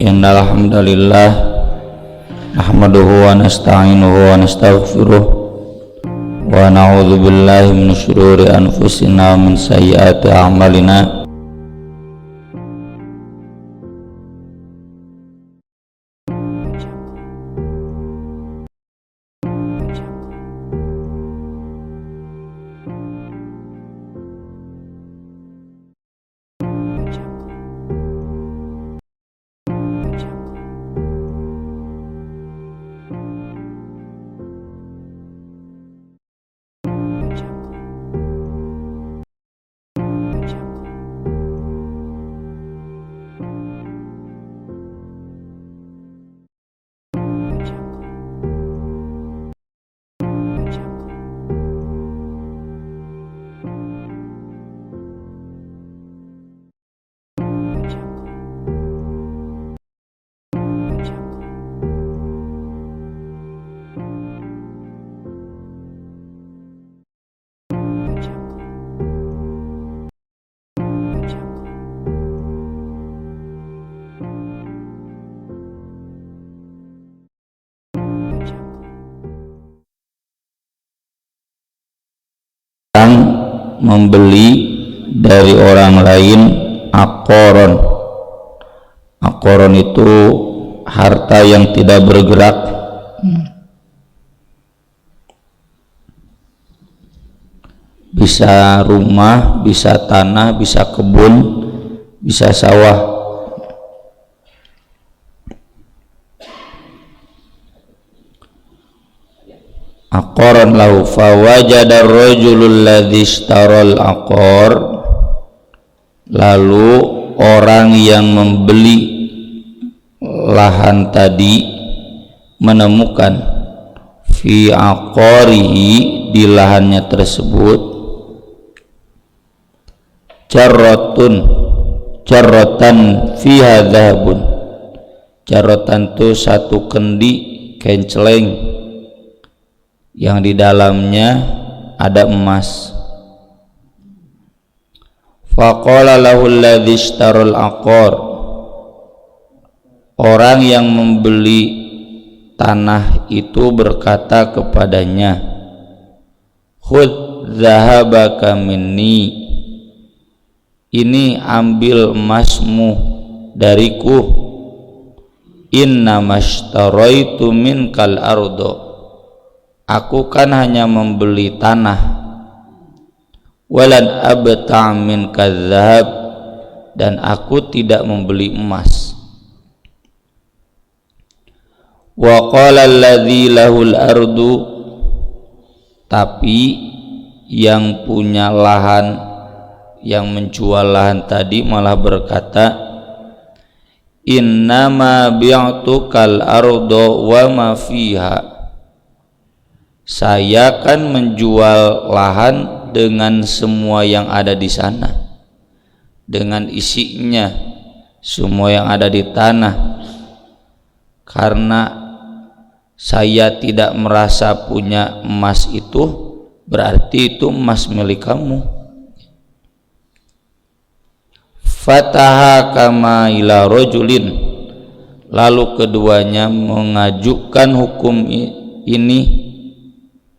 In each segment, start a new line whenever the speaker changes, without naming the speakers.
Innal hamdalillah nahmaduhu wa nasta'inuhu wa nastaghfiruh wa na'udzu billahi min syururi anfusina wa min sayyiati a'malina. Membeli dari orang lain aqoron. Aqoron itu harta yang tidak bergerak. Bisa rumah, bisa tanah, bisa kebun, bisa sawah. Aqoran lahu fawajada ar-rajulul ladzi ishtaral aqor, lalu orang yang membeli lahan tadi menemukan fi aqorihi, di lahannya tersebut, jarratan fiha dhahabun. Jarratan itu satu kendi kain celeng yang di dalamnya ada emas. Faqala lahu alladhi ishtaral aqar, orang yang membeli tanah itu berkata kepadanya, khudh dhahabaka minni, ini ambil emasmu dariku. Inna mashtaraitu minkal ardo, aku kan hanya membeli tanah. Walan abta' min kadzab, dan aku tidak membeli emas. Wa qala alladzi lahul ardu, tapi yang punya lahan, yang menjual lahan tadi malah berkata, innama bi'tukal ardo wa ma fiha, saya kan menjual lahan dengan semua yang ada di sana, dengan isinya, semua yang ada di tanah, karena saya tidak merasa punya emas itu, berarti itu emas milik kamu. Fataha kama ila rajulin, lalu keduanya mengajukan hukum ini,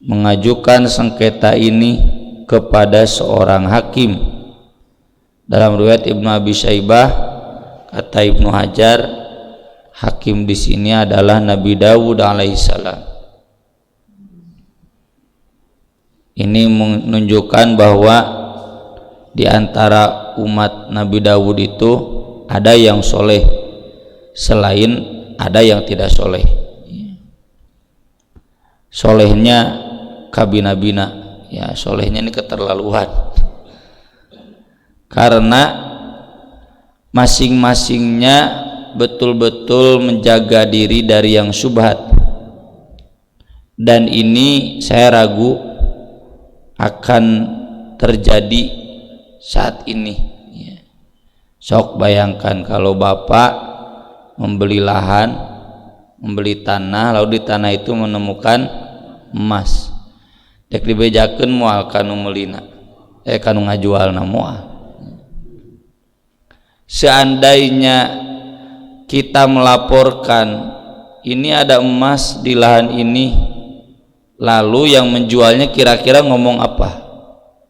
mengajukan sengketa ini kepada seorang hakim. Dalam riwayat Ibnu Abi Syaibah, kata Ibnu Hajar, hakim di sini adalah Nabi Dawud alaihissalam. Ini menunjukkan bahwa di antara umat Nabi Dawud itu ada yang soleh, selain ada yang tidak soleh. Solehnya kabina-bina, ya, solehnya ini keterlaluan, karena masing-masingnya betul-betul menjaga diri dari yang syubhat, dan ini saya ragu akan terjadi saat ini, ya. Sok bayangkan kalau bapak membeli lahan, membeli tanah, lalu di tanah itu menemukan emas, dek dibejakeun moal kanu meulina, kanu ngajualna moal. Seandainya kita melaporkan ini ada emas di lahan ini, lalu yang menjualnya kira-kira ngomong apa?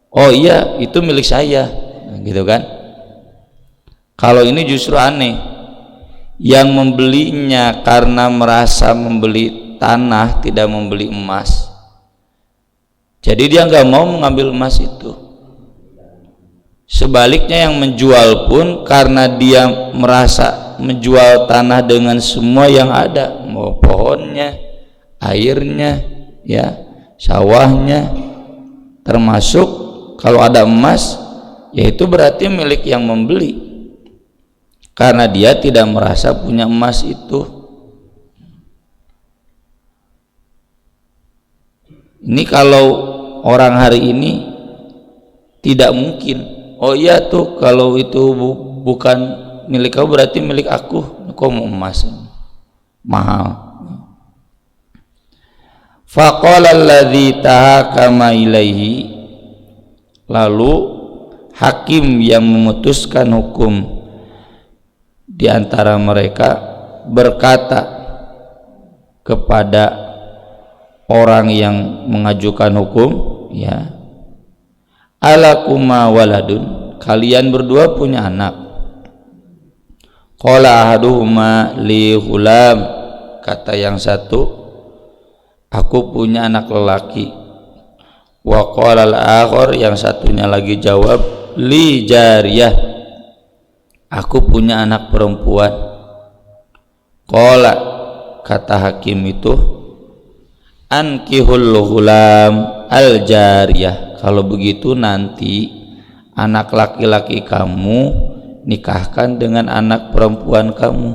Oh iya, itu milik saya, nah, gitu kan. Kalau ini justru aneh, yang membelinya karena merasa membeli tanah, tidak membeli emas, jadi dia nggak mau mengambil emas itu. Sebaliknya yang menjual pun karena dia merasa menjual tanah dengan semua yang ada, mau pohonnya, airnya, ya, sawahnya, termasuk kalau ada emas, yaitu berarti milik yang membeli, karena dia tidak merasa punya emas itu. Ini kalau orang hari ini tidak mungkin. Oh iya tuh, kalau itu bukan milik kau berarti milik aku. Kau mau emas mahal. Faqala alladzi tahakama ilaihi, lalu hakim yang memutuskan hukum di antara mereka berkata kepada orang yang mengajukan hukum, ya, alakuma waladun, kalian berdua punya anak. Qala ahaduhuma li ghulam, kata yang satu, aku punya anak lelaki. Wa qala al-akhar, yang satunya lagi jawab, li jariyah, aku punya anak perempuan. Qala, kata hakim itu, ankihul ghulam al jariyah, kalau begitu nanti anak laki-laki kamu nikahkan dengan anak perempuan kamu.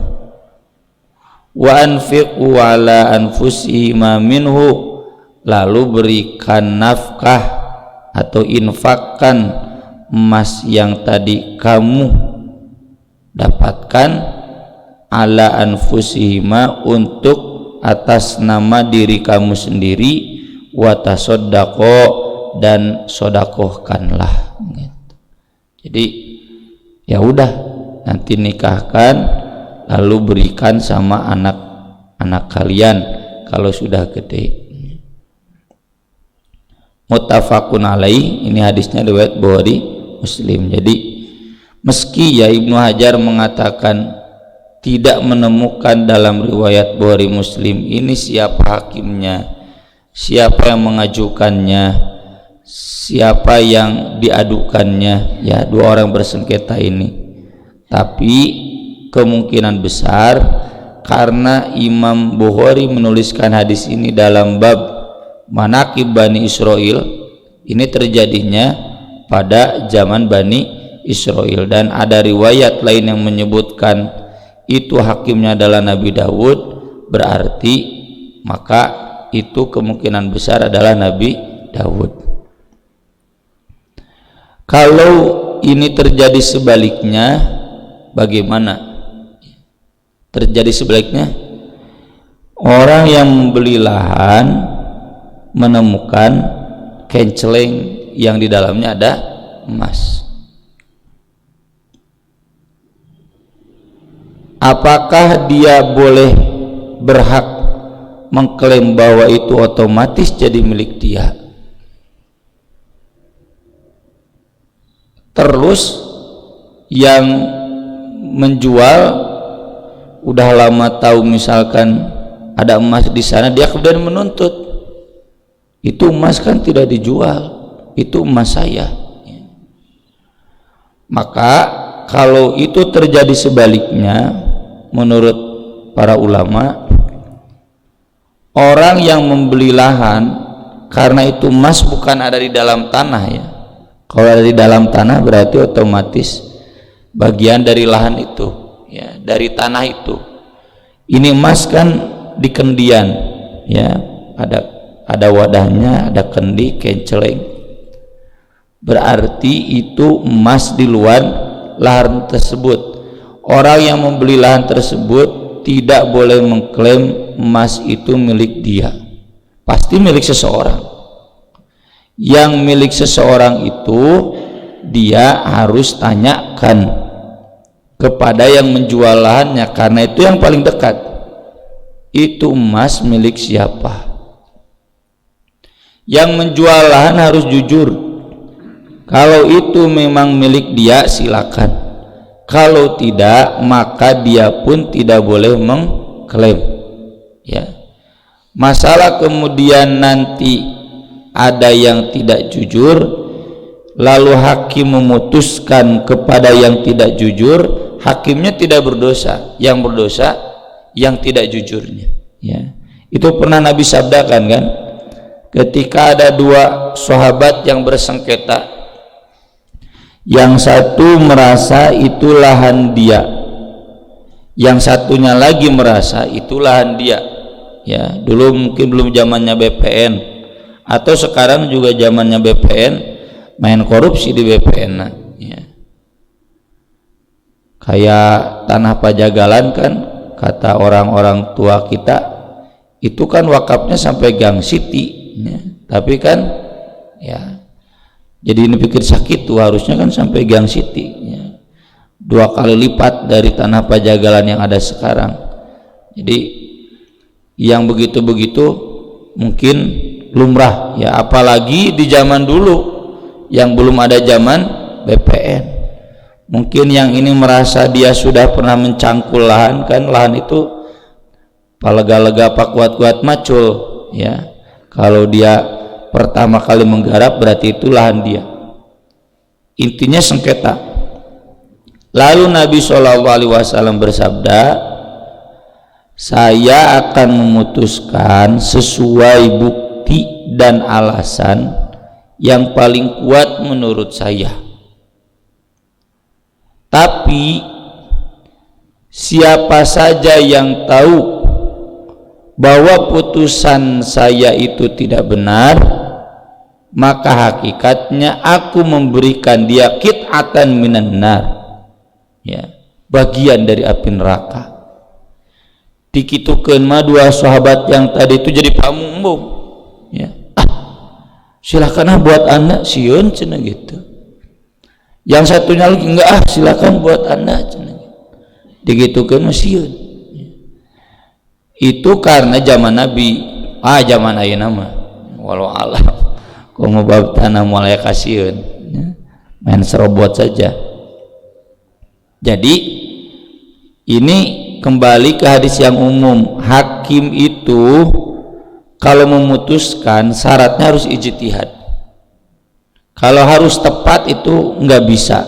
Wa anfiqu ala anfusihima minhu, lalu berikan nafkah atau infakkan emas yang tadi kamu dapatkan, ala anfusihima, untuk atas nama diri kamu sendiri, wa tasaddaqo, dan sodakohkanlah. Jadi ya udah, nanti nikahkan lalu berikan sama anak-anak kalian kalau sudah gede. Muttafaqun alaih, ini hadisnya riwayat Bukhari Muslim. Jadi meski ya Ibnu Hajar mengatakan tidak menemukan dalam riwayat Bukhari Muslim ini siapa hakimnya, siapa yang mengajukannya, siapa yang diadukannya, ya, dua orang bersengketa ini, tapi kemungkinan besar karena Imam Bukhari menuliskan hadis ini dalam bab Manaqib Bani Israil, ini terjadinya pada zaman Bani Israil, dan ada riwayat lain yang menyebutkan itu hakimnya adalah Nabi Daud, berarti maka itu kemungkinan besar adalah Nabi Daud. Kalau ini terjadi sebaliknya, bagaimana? Terjadi sebaliknya, orang yang membeli lahan menemukan kenceleng yang di dalamnya ada emas. Apakah dia boleh berhak mengklaim bahwa itu otomatis jadi milik dia? Terus yang menjual udah lama tahu misalkan ada emas di sana, dia kemudian menuntut, itu emas kan tidak dijual, itu emas saya. Maka kalau itu terjadi sebaliknya, menurut para ulama, orang yang membeli lahan karena itu emas bukan ada di dalam tanah, ya. Kalau ada di dalam tanah berarti otomatis bagian dari lahan itu, ya, dari tanah itu. Ini emas kan di kendian, ya, ada wadahnya, ada kendi, kenceleng, berarti itu emas di luar lahan tersebut. Orang yang membeli lahan tersebut tidak boleh mengklaim emas itu milik dia, pasti milik seseorang. Yang milik seseorang itu dia harus tanyakan kepada yang menjual lahannya, karena itu yang paling dekat. Itu emas milik siapa? Yang menjual lahan harus jujur. Kalau itu memang milik dia, silakan. Kalau tidak, maka dia pun tidak boleh mengklaim. Ya. Masalah kemudian nanti ada yang tidak jujur, lalu hakim memutuskan kepada yang tidak jujur, hakimnya tidak berdosa, yang berdosa yang tidak jujurnya. Ya. Itu pernah Nabi sabdakan kan, ketika ada dua sahabat yang bersengketa, yang satu merasa itu lahan dia, yang satunya lagi merasa itu lahan dia. Ya, dulu mungkin belum zamannya BPN, atau sekarang juga zamannya BPN, main korupsi di BPN. Nah, ya. Kayak tanah Pajagalan kan, kata orang-orang tua kita, itu kan wakafnya sampai Gang City, ya. Tapi kan ya jadi ini pikir sakit tuh, harusnya kan sampai Gang City, ya. 2 kali lipat dari tanah Pajagalan yang ada sekarang. Jadi yang begitu-begitu mungkin lumrah, ya, apalagi di zaman dulu yang belum ada zaman BPN. Mungkin yang ini merasa dia sudah pernah mencangkul lahan, kan lahan itu palega-lega pak kuat-kuat macul, ya. Kalau dia pertama kali menggarap berarti itu lahan dia. Intinya sengketa. Lalu Nabi SAW bersabda, saya akan memutuskan sesuai bukti dan alasan yang paling kuat menurut saya. Tapi siapa saja yang tahu bahwa putusan saya itu tidak benar, maka hakikatnya aku memberikan dia qit'atan minan nar, ya, bagian dari api neraka. Dikitukeun mah dua sahabat yang tadi itu jadi pamumbung, ya. Silakan buat anak sieun cenah gitu. Yang satunya lagi enggak, silakan buat anak cenah gitu. Digitukeun mah sieun. Itu karena zaman Nabi, zaman ayeuna mah walau alam komo bab tanah mulai kasieun, ya. Main serobot saja. Jadi ini kembali ke hadis yang umum, hakim itu kalau memutuskan syaratnya harus ijtihad. Kalau harus tepat itu nggak bisa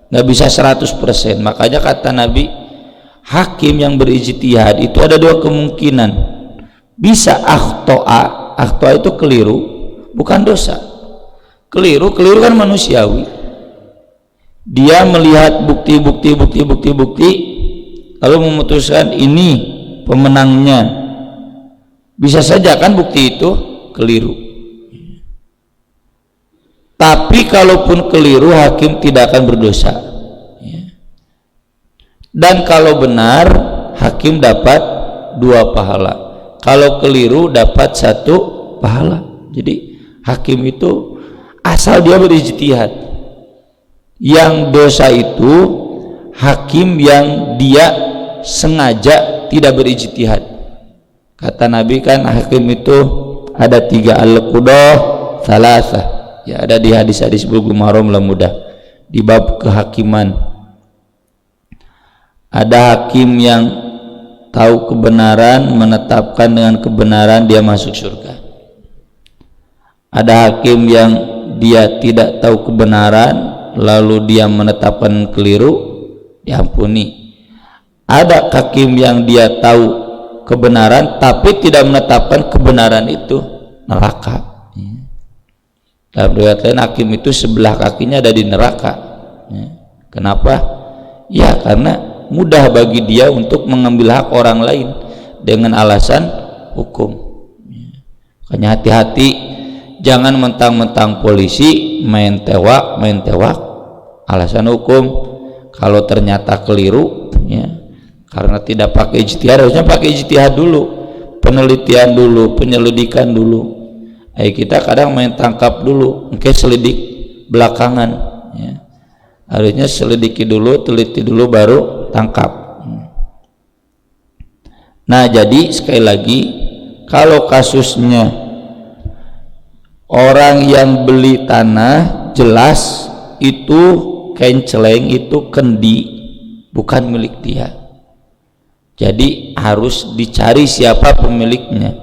100%. Makanya kata Nabi, hakim yang berijtihad itu ada 2 kemungkinan. Bisa akhto'a itu keliru, bukan dosa. Keliru kan manusiawi. Dia melihat bukti lalu memutuskan ini pemenangnya. Bisa saja kan bukti itu keliru. Tapi kalaupun keliru, hakim tidak akan berdosa, ya. Dan kalau benar, hakim dapat 2 pahala. Kalau keliru dapat 1 pahala. Jadi hakim itu asal dia berijtihad. Yang dosa itu hakim yang dia sengaja tidak berijtihad. Kata Nabi kan hakim itu ada 3, al-qudah salasah, ya, ada di hadis-hadis Bulughul Maram lah mudah di bab kehakiman. Ada hakim yang tahu kebenaran, menetapkan dengan kebenaran, dia masuk surga. Ada hakim yang dia tidak tahu kebenaran lalu dia menetapkan keliru, diampuni. Ada hakim yang dia tahu kebenaran tapi tidak menetapkan kebenaran itu, neraka. Dalam riwayat lain hakim itu sebelah kakinya ada di neraka. Kenapa? Ya karena mudah bagi dia untuk mengambil hak orang lain dengan alasan hukum. Makanya hati-hati, jangan mentang-mentang polisi main tewak alasan hukum. Kalau ternyata keliru, ya, karena tidak pakai ijtihad, harusnya pakai ijtihad dulu, penelitian dulu, penyelidikan dulu. Kita kadang main tangkap dulu, mungkin selidik belakangan, ya. Harusnya selidiki dulu, teliti dulu, baru tangkap. Nah, jadi sekali lagi, kalau kasusnya orang yang beli tanah jelas itu kenceleng, itu kendi, bukan milik dia. Jadi harus dicari siapa pemiliknya.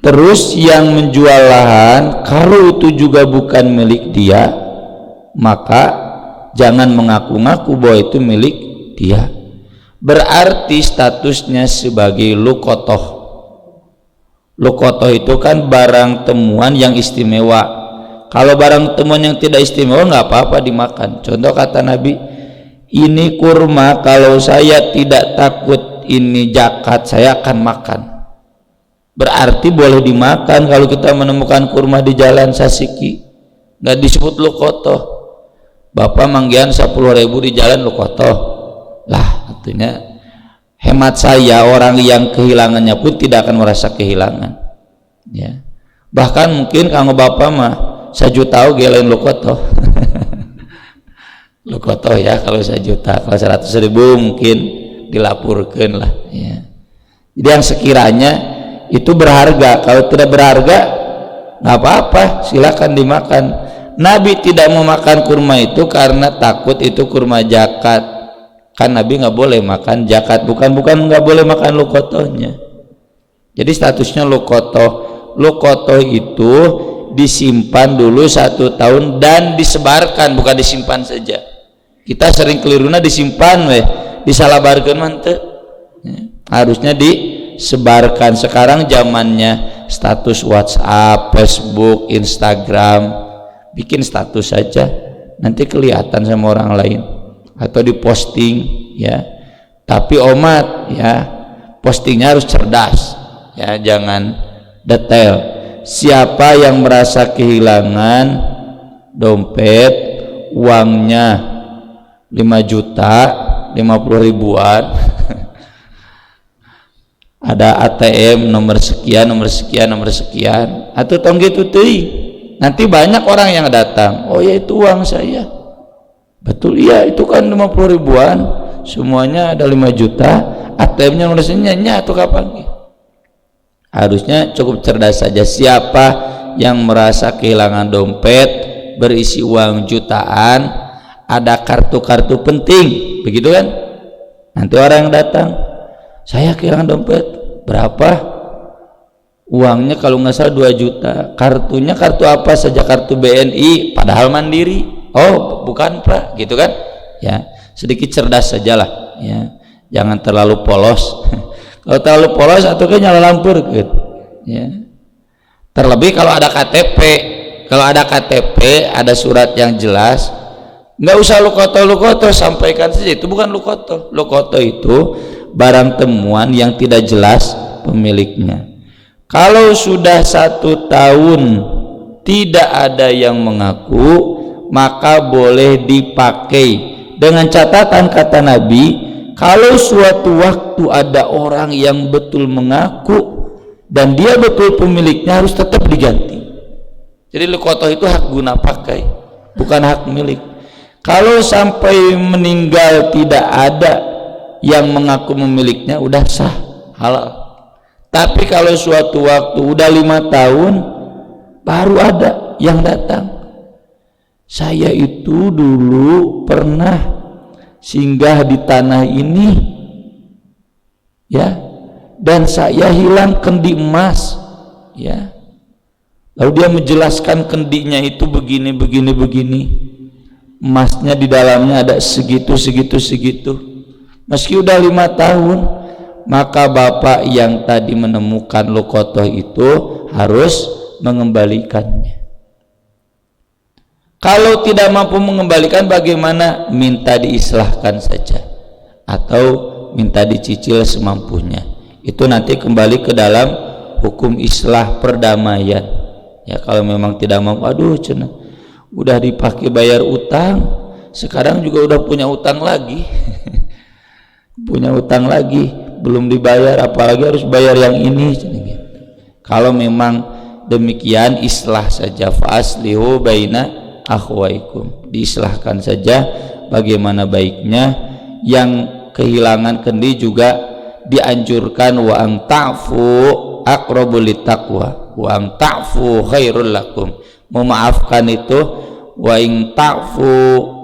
Terus yang menjual lahan, kalau itu juga bukan milik dia, maka jangan mengaku-ngaku bahwa itu milik dia. Berarti statusnya sebagai luqotoh. Luqotoh itu kan barang temuan yang istimewa. Kalau barang temuan yang tidak istimewa nggak apa-apa dimakan. Contoh kata Nabi, ini kurma, kalau saya tidak takut ini zakat, saya akan makan. Berarti boleh dimakan. Kalau kita menemukan kurma di jalan Sasiki, nggak disebut luqotoh. Bapak manggian 10.000 di jalan luqotoh lah, artinya hemat saya, orang yang kehilangannya pun tidak akan merasa kehilangan, ya. Bahkan mungkin kalau bapak mah 1 juta gelain luqotoh. Luqotoh ya, kalau 1 juta, kalau 100.000 mungkin dilapurkan lah, ya. Jadi yang sekiranya itu berharga, kalau tidak berharga nggak apa-apa, silakan dimakan. Nabi tidak memakan kurma itu karena takut itu kurma zakat. Kan Nabi nggak boleh makan zakat, bukan nggak boleh makan luqotohnya. Jadi statusnya luqotoh. Luqotoh itu disimpan dulu 1 tahun dan disebarkan, bukan disimpan saja. Kita sering keliruna disimpan disalabarkan mantep. Harusnya disebarkan. Sekarang zamannya status WhatsApp, Facebook, Instagram. Bikin status saja, nanti kelihatan sama orang lain, atau diposting, ya. Tapi omat, ya, postingnya harus cerdas, ya, jangan detail. Siapa yang merasa kehilangan dompet, uangnya 5 juta, 50 ribuan, ada ATM nomor sekian, atau tong gitu tuh. Nanti banyak orang yang datang, oh ya itu uang saya, betul, iya itu kan 50 ribuan, semuanya ada 5 juta, ATM-nya nulisnya atau kapan. Harusnya cukup cerdas saja. Siapa yang merasa kehilangan dompet berisi uang jutaan, ada kartu-kartu penting, begitu kan, nanti orang yang datang, saya kehilangan dompet, berapa uangnya, kalau nggak salah 2 juta, kartunya kartu apa saja, kartu BNI, padahal mandiri, oh bukan Pak, gitu kan, ya. Sedikit cerdas sajalah, ya, jangan terlalu polos. Kalau terlalu polos atau kan nyala lampu gitu, ya. Terlebih kalau ada KTP, ada surat yang jelas, nggak usah luqotoh, sampaikan saja itu bukan luqotoh. Luqotoh itu barang temuan yang tidak jelas pemiliknya. Kalau sudah 1 tahun tidak ada yang mengaku, maka boleh dipakai, dengan catatan kata Nabi, kalau suatu waktu ada orang yang betul mengaku dan dia betul pemiliknya, harus tetap diganti. Jadi luqotoh itu hak guna pakai, bukan hak milik. Kalau sampai meninggal tidak ada yang mengaku memilikinya, udah sah, halal. Tapi kalau suatu waktu udah 5 tahun baru ada yang datang, saya itu dulu pernah singgah di tanah ini, ya, dan saya hilang kendi emas, ya. Lalu dia menjelaskan kendinya itu begini, emasnya di dalamnya ada segitu. Meski udah 5 tahun, maka bapak yang tadi menemukan luqotoh itu harus mengembalikannya. Kalau tidak mampu mengembalikan, bagaimana? Minta diislahkan saja atau minta dicicil semampunya. Itu nanti kembali ke dalam hukum islah perdamaian, ya. Kalau memang tidak mampu, aduh cenah, udah dipakai bayar utang, sekarang juga udah punya utang lagi. Punya utang lagi belum dibayar, apalagi harus bayar yang ini. Kalau memang demikian, islah saja, fa aslihu baina akhwaikum, diislahkan saja bagaimana baiknya. Yang kehilangan kendi juga dianjurkan wa ang ta'fu aqrabu littaqwa wa ang ta'fu khairul lakum. Memaafkan itu wa ing ta'fu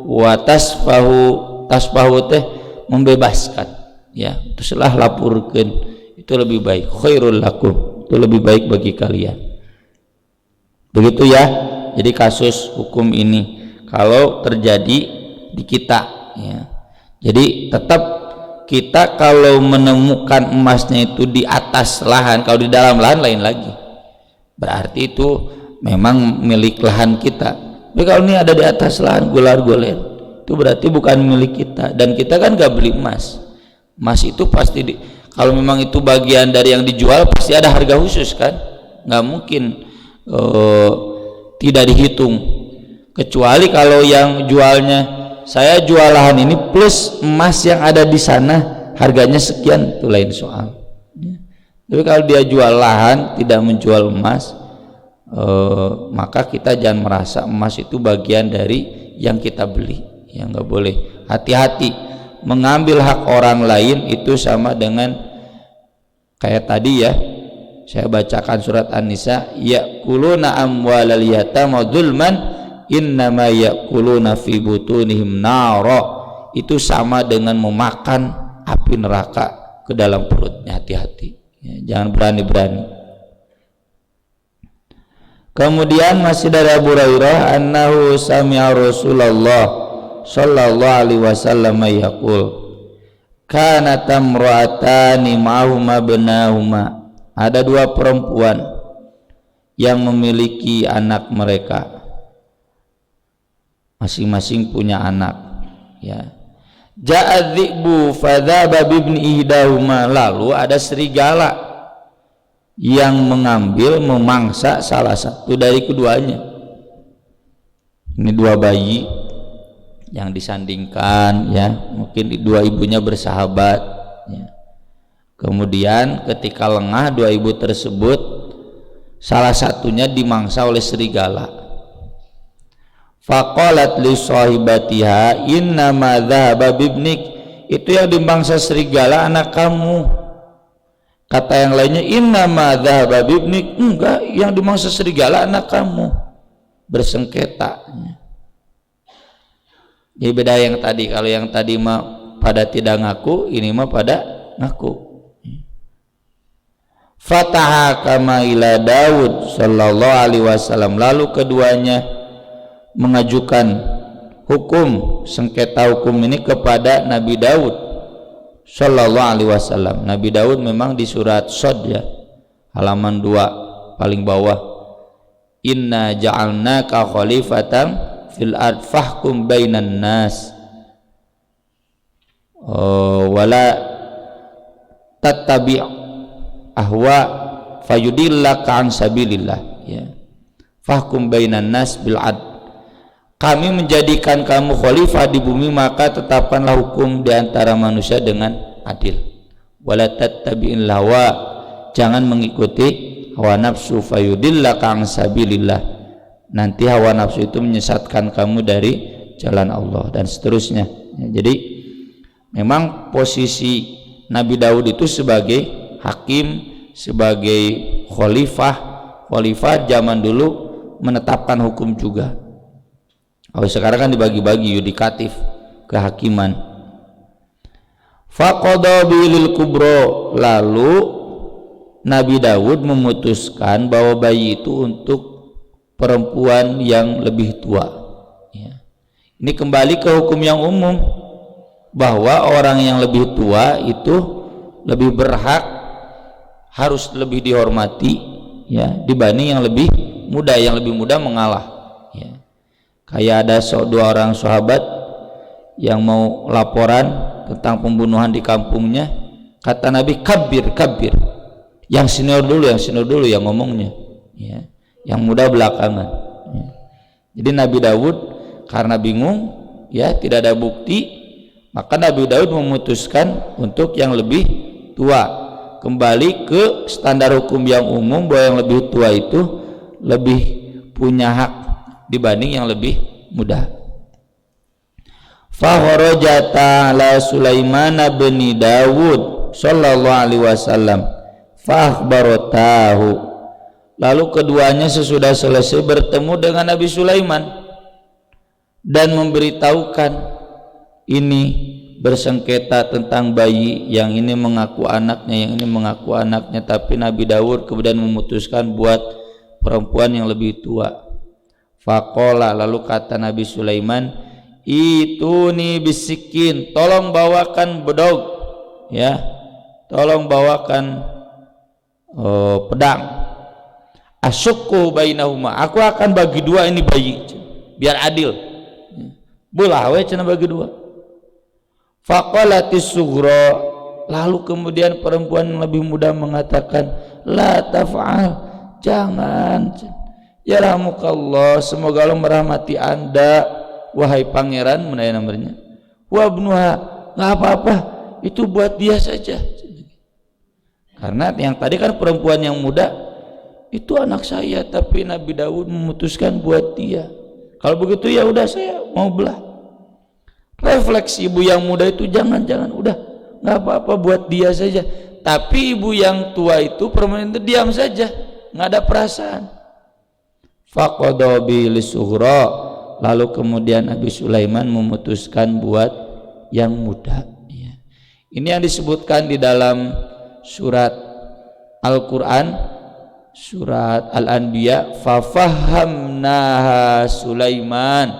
wa tasfahu teh membebaskan, ya, teruslah lapurkeun, itu lebih baik, khairul lakum, itu lebih baik bagi kalian. Begitu ya. Jadi kasus hukum ini kalau terjadi di kita, ya, jadi tetap kita kalau menemukan emasnya itu di atas lahan, kalau di dalam lahan lain lagi, berarti itu memang milik lahan kita. Tapi kalau ini ada di atas lahan gular-guler, itu berarti bukan milik kita, dan kita kan gak beli emas. Emas itu pasti kalau memang itu bagian dari yang dijual pasti ada harga khusus kan, nggak mungkin tidak dihitung, kecuali kalau yang jualnya saya jual lahan ini plus emas yang ada di sana harganya sekian, itu lain soal. Tapi kalau dia jual lahan tidak menjual emas, maka kita jangan merasa emas itu bagian dari yang kita beli, ya nggak boleh. Hati-hati mengambil hak orang lain itu sama dengan kayak tadi ya, saya bacakan surat An-Nisa, ya'kuluna amwalal yatama dzulman innama ya'kuluna fi butunihim nara. Itu sama dengan memakan api neraka ke dalam perutnya. Hati-hati, ya, jangan berani-berani. Kemudian masih dari Abu Hurairah, annahu sami'a Rasulullah sallallahu alaihi wasallam yaqul, kana tamra'atani ma'ahuma benahuma. Ada dua perempuan yang memiliki anak mereka, masing-masing punya anak, ya. Ja'a dzi'bu fadzaba bibni ihdahuma. Lalu ada serigala yang mengambil, memangsa salah satu dari keduanya. Ini dua bayi yang disandingkan, ya, mungkin dua ibunya bersahabat, ya. Kemudian ketika lengah dua ibu tersebut, salah satunya dimangsa oleh serigala. Faqalat li sahibatiha innama dhahaba bibnik. Itu yang dimangsa serigala anak kamu. Kata yang lainnya innama dhahaba bibnik, enggak, yang dimangsa serigala anak kamu. Bersengketa. Jadi beda yang tadi, kalau yang tadi mah pada tidak ngaku, ini mah pada ngaku. Fataha kama ila Daud sallallahu alaihi wasallam. Lalu keduanya mengajukan hukum, sengketa hukum ini kepada Nabi Daud sallallahu alaihi wasallam. Nabi Daud memang di surat Shad, ya, halaman 2 paling bawah, inna ja'alnaka khalifatan fil ard fahkum bainan nas wala tattabi' ahwa fayudillaka an sabilillah, ya. Fahkum bainan nas bil ad. Kami menjadikan kamu khalifah di bumi, maka tetapkanlah hukum di antara manusia dengan adil. Wala tattabi'il hawa, jangan mengikuti hawa nafsu, fayudillaka an sabilillah, nanti hawa nafsu itu menyesatkan kamu dari jalan Allah, dan seterusnya, ya. Jadi memang posisi Nabi Daud itu sebagai hakim, sebagai khalifah zaman dulu menetapkan hukum juga. Kalau sekarang kan dibagi-bagi yudikatif, kehakiman. Faqada bil kubro. Lalu Nabi Daud memutuskan bahwa bayi itu untuk perempuan yang lebih tua, ya. Ini kembali ke hukum yang umum, bahwa orang yang lebih tua itu lebih berhak, harus lebih dihormati, ya, dibanding yang lebih muda. Yang lebih muda mengalah, ya. Kayak ada dua orang sahabat yang mau laporan tentang pembunuhan di kampungnya, kata Nabi, kabir, yang senior dulu yang ngomongnya, ya. Yang muda belakangan, ya. Jadi Nabi Daud karena bingung, ya, tidak ada bukti, maka Nabi Daud memutuskan untuk yang lebih tua. Kembali ke standar hukum yang umum, bahwa yang lebih tua itu lebih punya hak dibanding yang lebih muda. fa kharaja ta'ala Sulaiman bin Dawud sallallahu alaihi wasallam fa akhbaratahu. Lalu keduanya sesudah selesai bertemu dengan Nabi Sulaiman dan memberitahukan, ini bersengketa tentang bayi, yang ini mengaku anaknya, yang ini mengaku anaknya, tapi Nabi Dawud kemudian memutuskan buat perempuan yang lebih tua. Faqala, lalu kata Nabi Sulaiman, ituni bisikin, tolong bawakan bedog, ya, tolong bawakan pedang. Asyukku bainahuma, aku akan bagi dua ini bayi biar adil. Belah we cenah bagi dua. Faqalatis sughra, lalu kemudian perempuan yang lebih muda mengatakan, la taf'al, jangan. Ya rahmukallah, semoga Allah merahmati Anda wahai pangeran, menaya namanya. Wa ibnuha, enggak apa-apa, itu buat dia saja. Karena yang tadi kan perempuan yang muda itu anak saya, tapi Nabi Daud memutuskan buat dia. Kalau begitu ya udah, saya mau belah. Refleksi ibu yang muda itu, jangan udah nggak apa-apa buat dia saja. Tapi ibu yang tua itu, perempuan itu diam saja, nggak ada perasaan. Faqada bil sughra, lalu kemudian Nabi Sulaiman memutuskan buat yang muda. Ya. Ini yang disebutkan di dalam surat Al-Quran, surat Al-Anbiya, fafahamnaha Sulaiman,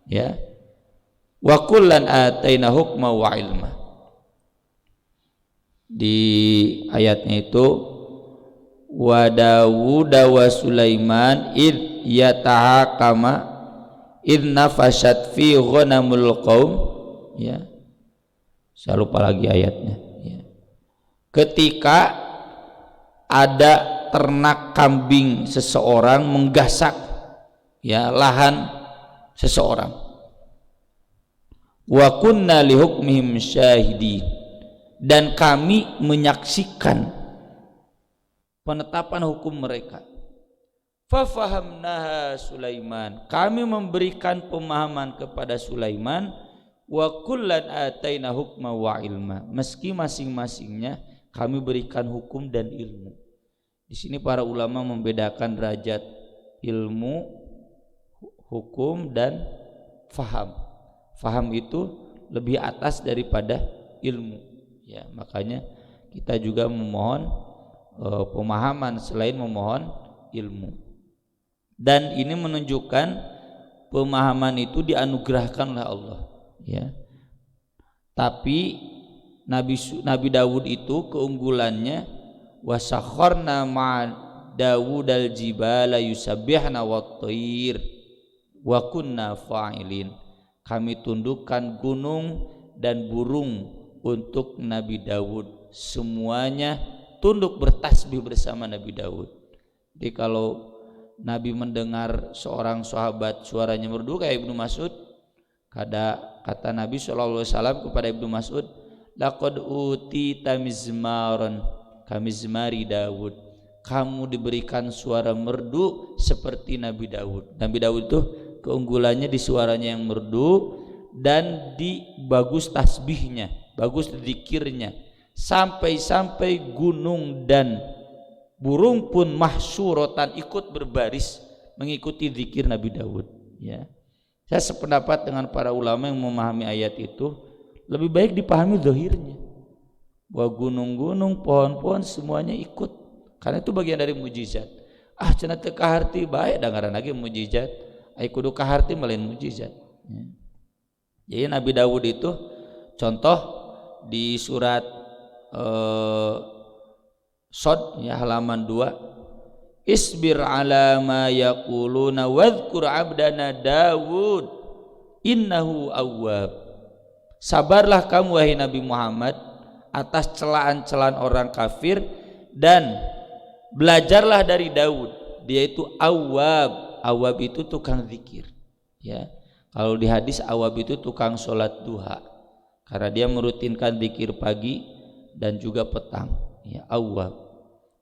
ya, wa kullan ataina hukma wa ilma. Di ayatnya itu, wa Dawud wa Sulaiman id yatahakama id nafashat fi ghanamul qaum, ya, saya lupa lagi ayatnya, ya. Ketika ada ternak kambing seseorang menggasak, ya, lahan seseorang, wa kunna li hukmihim syahidin, dan kami menyaksikan penetapan hukum mereka. Fafahamnaha Sulaiman, kami memberikan pemahaman kepada Sulaiman, wa kullan ataina hukma wa ilma, meski masing-masingnya kami berikan hukum dan ilmu. Di sini para ulama membedakan derajat ilmu, hukum, dan faham. Faham itu lebih atas daripada ilmu, ya, makanya kita juga memohon pemahaman selain memohon ilmu. Dan ini menunjukkan pemahaman itu dianugerahkan oleh Allah, ya. Tapi Nabi Dawud itu keunggulannya, wasakharna ma Dawud al-jibala yusabbihna wat-thair wa kunna fa'ilin, kami tundukkan gunung dan burung untuk Nabi Dawud, semuanya tunduk bertasbih bersama Nabi Dawud. Jadi kalau Nabi mendengar seorang sahabat suaranya merdu kayak Ibnu Mas'ud, kata Nabi SAW kepada Ibnu Mas'ud, laqad utita mizmaran kamizmari Dawud, kamu diberikan suara merdu seperti Nabi Dawud. Nabi Dawud itu keunggulannya di suaranya yang merdu dan di bagus tasbihnya, bagus zikirnya, sampai-sampai gunung dan burung pun mahsyuratan ikut berbaris mengikuti zikir Nabi Dawud, ya. Saya sependapat dengan para ulama yang memahami ayat itu, lebih baik dipahami zahirnya, bahwa gunung-gunung, pohon-pohon semuanya ikut, karena itu bagian dari mujizat. Cenah teu kaharti bae dangaran lagi mujizat, ai kudu kaharti melain mujizat, ya. Jadi Nabi Dawud itu contoh di surat Shad, ya, halaman 2, isbir ala ma yaquluna wadhkur abdana Dawud innahu awwab, sabarlah kamu wahai Nabi Muhammad atas celaan-celaan orang kafir, dan belajarlah dari Daud, dia itu awwab. Awwab itu tukang zikir, ya. Kalau di hadis awwab itu tukang sholat duha, karena dia merutinkan zikir pagi dan juga petang, ya, awwab.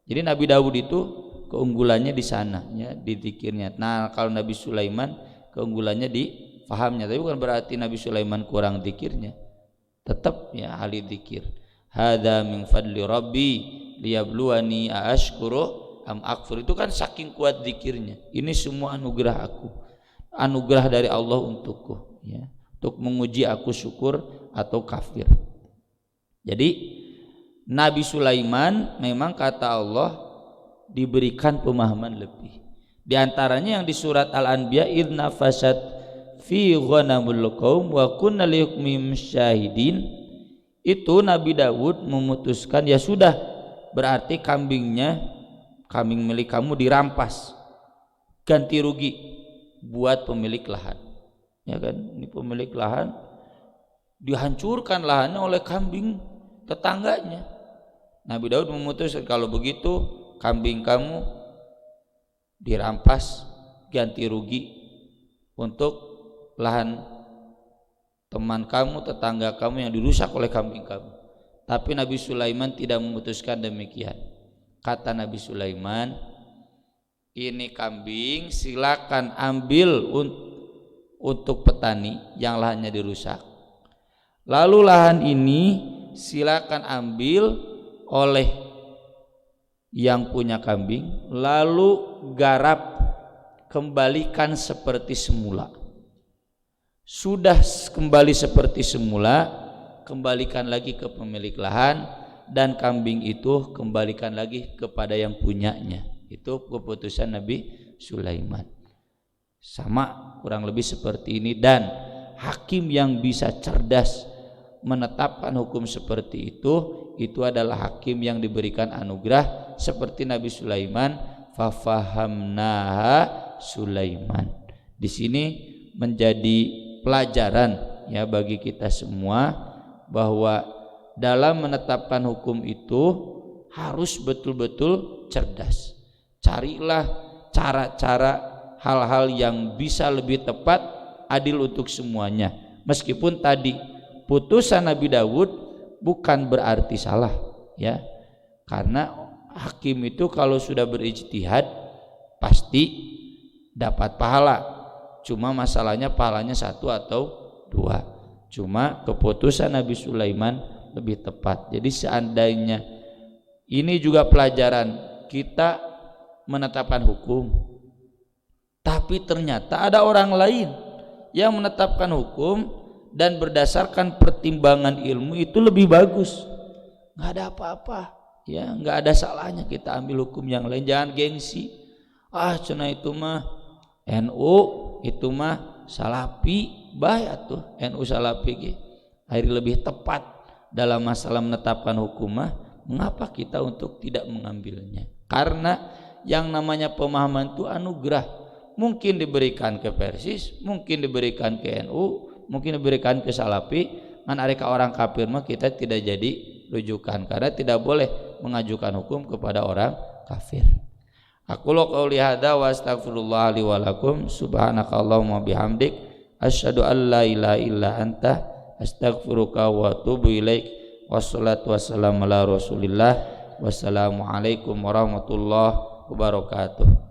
Jadi Nabi Daud itu keunggulannya di sana, ya, di zikirnya. Nah, kalau Nabi Sulaiman keunggulannya di fahamnya, tapi bukan berarti Nabi Sulaiman kurang zikirnya, tetap ya ahli zikir. Hadza min fadli rabbi liyabluwani aashkuru am akfur, itu kan saking kuat zikirnya. Ini semua anugerah aku, anugerah dari Allah untukku, ya, untuk menguji aku syukur atau kafir. Jadi Nabi Sulaiman memang kata Allah diberikan pemahaman lebih. Di antaranya yang di surat Al-Anbiya, idna fasad fi ghanamul qaum wa kunna lihukmihim syahidin, itu Nabi Daud memutuskan, ya sudah, berarti kambing milik kamu dirampas, ganti rugi buat pemilik lahan, ya kan? Ini pemilik lahan dihancurkan lahannya oleh kambing tetangganya. Nabi Daud memutuskan, kalau begitu kambing kamu dirampas, ganti rugi untuk lahan teman kamu, tetangga kamu yang dirusak oleh kambing kamu. Tapi Nabi Sulaiman tidak memutuskan demikian. Kata Nabi Sulaiman, ini kambing silakan ambil untuk petani yang lahannya dirusak, lalu lahan ini silakan ambil oleh yang punya kambing, lalu garap, kembalikan seperti semula. Sudah kembali seperti semula, kembalikan lagi ke pemilik lahan, dan kambing itu kembalikan lagi kepada yang punyanya. Itu keputusan Nabi Sulaiman. Sama kurang lebih seperti ini. Dan hakim yang bisa cerdas menetapkan hukum seperti itu adalah hakim yang diberikan anugerah seperti Nabi Sulaiman. Fafahamnaha Sulaiman. Di sini menjadi pelajaran ya bagi kita semua, bahwa dalam menetapkan hukum itu harus betul-betul cerdas. Carilah cara-cara, hal-hal yang bisa lebih tepat, adil untuk semuanya. Meskipun tadi putusan Nabi Daud bukan berarti salah, ya, karena hakim itu kalau sudah berijtihad pasti dapat pahala. Cuma masalahnya pahalanya 1 atau 2. Cuma keputusan Nabi Sulaiman lebih tepat. Jadi seandainya ini juga pelajaran, kita menetapkan hukum, tapi ternyata ada orang lain yang menetapkan hukum dan berdasarkan pertimbangan ilmu itu lebih bagus, nggak ada apa-apa, ya, nggak ada salahnya kita ambil hukum yang lain. Jangan gengsi, cina itu mah NU, itu mah Salafi, baik tuh NU Salafi akhir lebih tepat dalam masalah menetapkan hukum mah. Mengapa kita untuk tidak mengambilnya? Karena yang namanya pemahaman itu anugerah, mungkin diberikan ke Persis, mungkin diberikan ke NU, mungkin diberikan ke Salafi. Kan areka orang kafir mah kita tidak jadi rujukan, karena tidak boleh mengajukan hukum kepada orang kafir. Aku qouli hadza wa astaghfirullah li wa lakum, subhanakallahumma bihamdik, asyhadu an la ilaha illa anta, astaghfiruka wa atubu ilaik. Wassalatu wassalamu ala Rasulillah. Wassalamualaikum warahmatullahi wabarakatuh.